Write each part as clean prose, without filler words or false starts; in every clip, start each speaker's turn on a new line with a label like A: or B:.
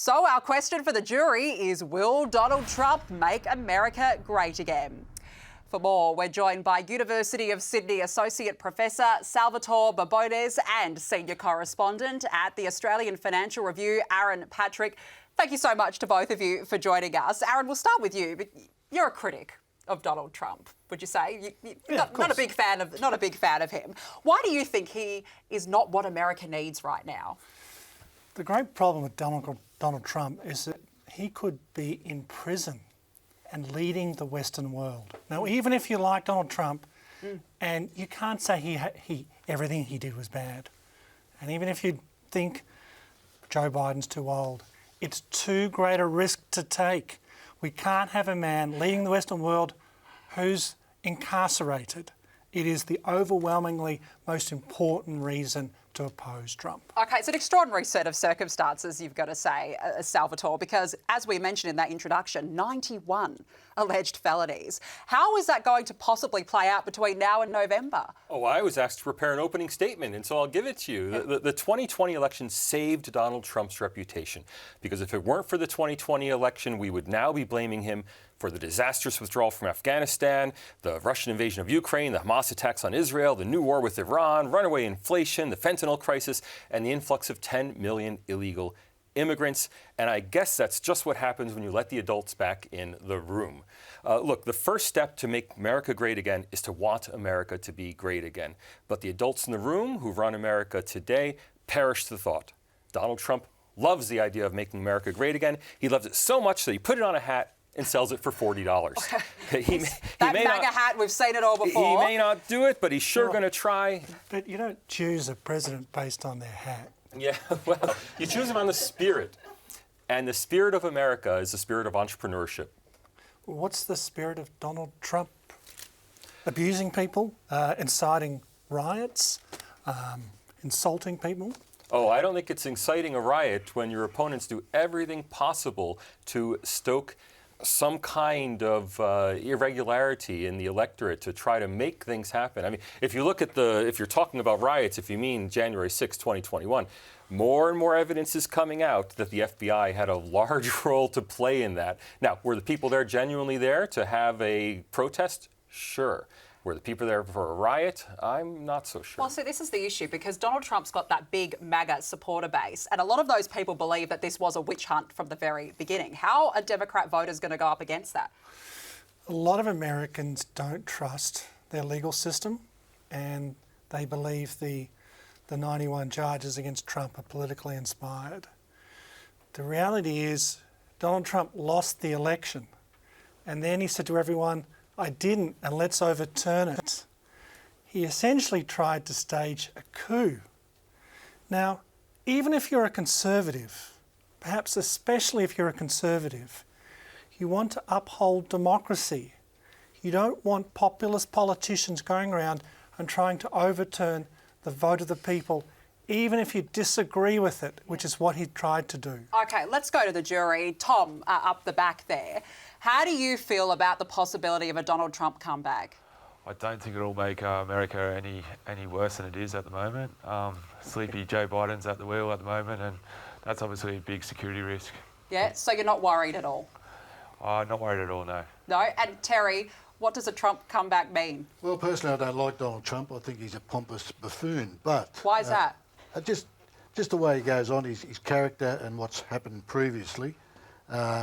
A: So our question for the jury is, will Donald Trump make America great again? For more, we're joined by University of Sydney Associate Professor Salvatore Babones and Senior Correspondent at the Australian Financial Review, Aaron Patrick. Thank you so much to both of you for joining us. Aaron, we'll start with you. You're a critic of Donald Trump, would you say? Not a big fan of him. Why do you think he is not what America needs right now?
B: The great problem with Donald Trump is that he could be in prison and leading the Western world. Now, even if you like Donald Trump, and you can't say everything he did was bad, and even if you think Joe Biden's too old, it's too great a risk to take. We can't have a man leading the Western world who's incarcerated. It is the overwhelmingly most important reason to oppose Trump. OK, it's an extraordinary set of circumstances, you've got to say,
A: Salvatore, because as we mentioned in that introduction, 91 alleged felonies. How is that going to possibly play out between now and November?
C: Oh, I was asked to prepare an opening statement, and so I'll give it to you. The 2020 election saved Donald Trump's reputation, because if it weren't for the 2020 election, we would now be blaming him for the disastrous withdrawal from Afghanistan, the Russian invasion of Ukraine, the Hamas attacks on Israel, the new war with Iran, runaway inflation, the fentanyl crisis, and the influx of 10 million illegal immigrants. And I guess that's just what happens when you let the adults back in the room. Look, the first step to make America great again is to want America to be great again. But the adults in the room who run America today perish the thought. Donald Trump loves the idea of making America great again. He loves it so much that he put it on a hat and sells it for $40.
A: That MAGA hat, we've seen it all before.
C: He may not do it, but he's sure going to try.
B: But you don't choose a president based on their hat.
C: Yeah, well, you choose him on the spirit. And the spirit of America is the spirit of entrepreneurship.
B: What's the spirit of Donald Trump? Abusing people, inciting riots, insulting people?
C: Oh, I don't think it's inciting a riot when your opponents do everything possible to stoke some kind of irregularity in the electorate to try to make things happen. I mean, if you look at if you're talking about riots, if you mean January 6, 2021, more and more evidence is coming out that the FBI had a large role to play in that. Now, were the people there genuinely there to have a protest? Sure. Were the people there for a riot? I'm not so sure.
A: Well, see, this is the issue, because Donald Trump's got that big MAGA supporter base, and a lot of those people believe that this was a witch hunt from the very beginning. How are Democrat voters going to go up against that?
B: A lot of Americans don't trust their legal system, and they believe the 91 charges against Trump are politically inspired. The reality is Donald Trump lost the election, and then he said to everyone, I didn't, and let's overturn it. He essentially tried to stage a coup. Now, even if you're a conservative, perhaps especially if you're a conservative, you want to uphold democracy. You don't want populist politicians going around and trying to overturn the vote of the people, even if you disagree with it, which is what he tried to do.
A: OK, let's go to the jury. Tom, up the back there. How do you feel about the possibility of a Donald Trump comeback?
D: I don't think it'll make America any worse than it is at the moment. Sleepy Joe Biden's at the wheel at the moment, and that's obviously a big security risk.
A: Yeah, so you're not worried at all?
D: Not worried at all, no.
A: No? And Terry, what does a Trump comeback mean?
E: Well, personally, I don't like Donald Trump. I think he's a pompous buffoon, but...
A: Why is that?
E: Just the way he goes on, his character and what's happened previously.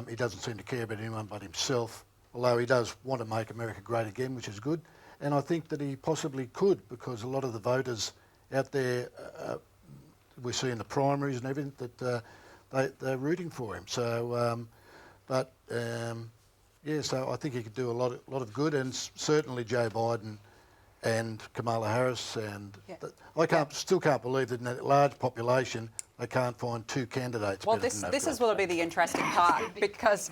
E: He doesn't seem to care about anyone but himself, although he does want to make America great again, which is good. And I think that he possibly could, because a lot of the voters out there, we see in the primaries and everything, that they're rooting for him. So, yeah, so I think he could do a lot of good, and certainly Joe Biden and Kamala Harris, and still can't believe that in that large population they can't find two candidates.
A: Well, this is will be the interesting part, because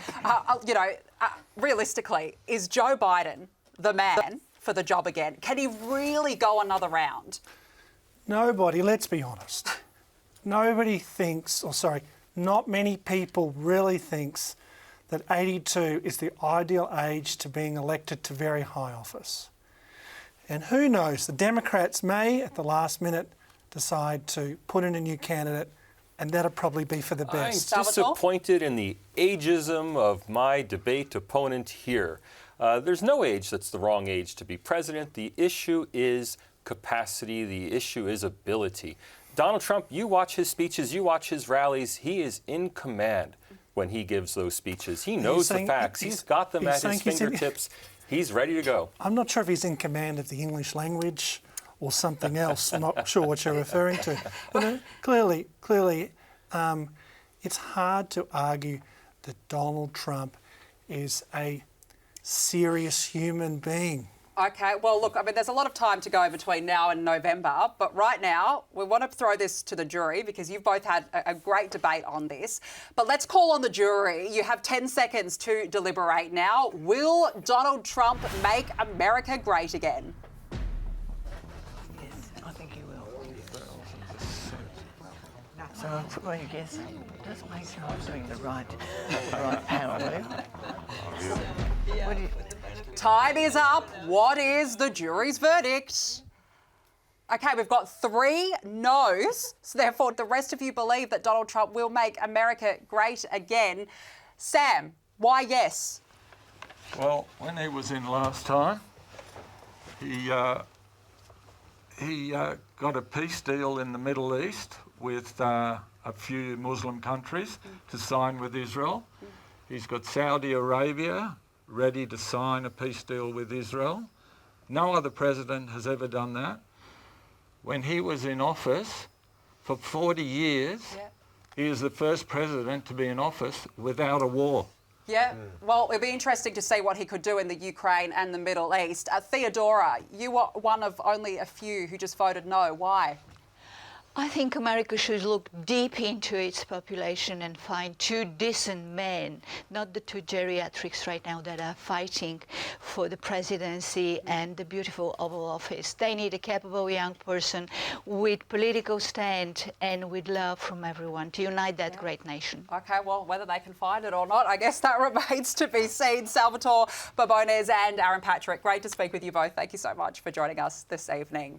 A: realistically, is Joe Biden the man for the job again? Can he really go another round?
B: Nobody, let's be honest. Nobody thinks, not many people really thinks that 82 is the ideal age to being elected to very high office. And who knows, the Democrats may, at the last minute, decide to put in a new candidate and that'll probably be for the
C: I'm
B: best.
A: Salvatore?
C: disappointed in the ageism of my debate opponent here. There's no age that's the wrong age to be president. The issue is capacity. The issue is ability. Donald Trump, you watch his speeches, you watch his rallies. He is in command when he gives those speeches. He knows the facts. He's got them at his fingertips. He's ready to go.
B: I'm not sure if he's in command of the English language or something else. I'm not sure what you're referring to. But clearly, it's hard to argue that Donald Trump is a serious human being.
A: Okay, well, look, I mean, there's a lot of time to go between now and November, but right now we want to throw this to the jury because you've both had a great debate on this. But let's call on the jury. You have 10 seconds to deliberate now. Will Donald Trump make America great again?
F: Yes, I think he will. So I'll put my guess. Just make sure I'm doing the right panel, will you? What do you...
A: Time is up. What is the jury's verdict? Okay, we've got 3 no's, so therefore the rest of you believe that Donald Trump will make America great again. Sam, why yes?
G: Well, when he was in last time, he got a peace deal in the Middle East with a few Muslim countries to sign with Israel. He's got Saudi Arabia ready to sign a peace deal with Israel. No other president has ever done that. When he was in office for 40 years, he is the first president to be in office without a war.
A: Yeah, well, it'll be interesting to see what he could do in the Ukraine and the Middle East. Theodora, you were one of only a few who just voted no. Why?
H: I think America should look deep into its population and find 2 decent men, not the 2 geriatrics right now that are fighting for the presidency and the beautiful Oval Office. They need a capable young person with political stand and with love from everyone to unite that great nation.
A: Okay, well, whether they can find it or not, I guess that remains to be seen. Salvatore Barbones and Aaron Patrick, great to speak with you both. Thank you so much for joining us this evening.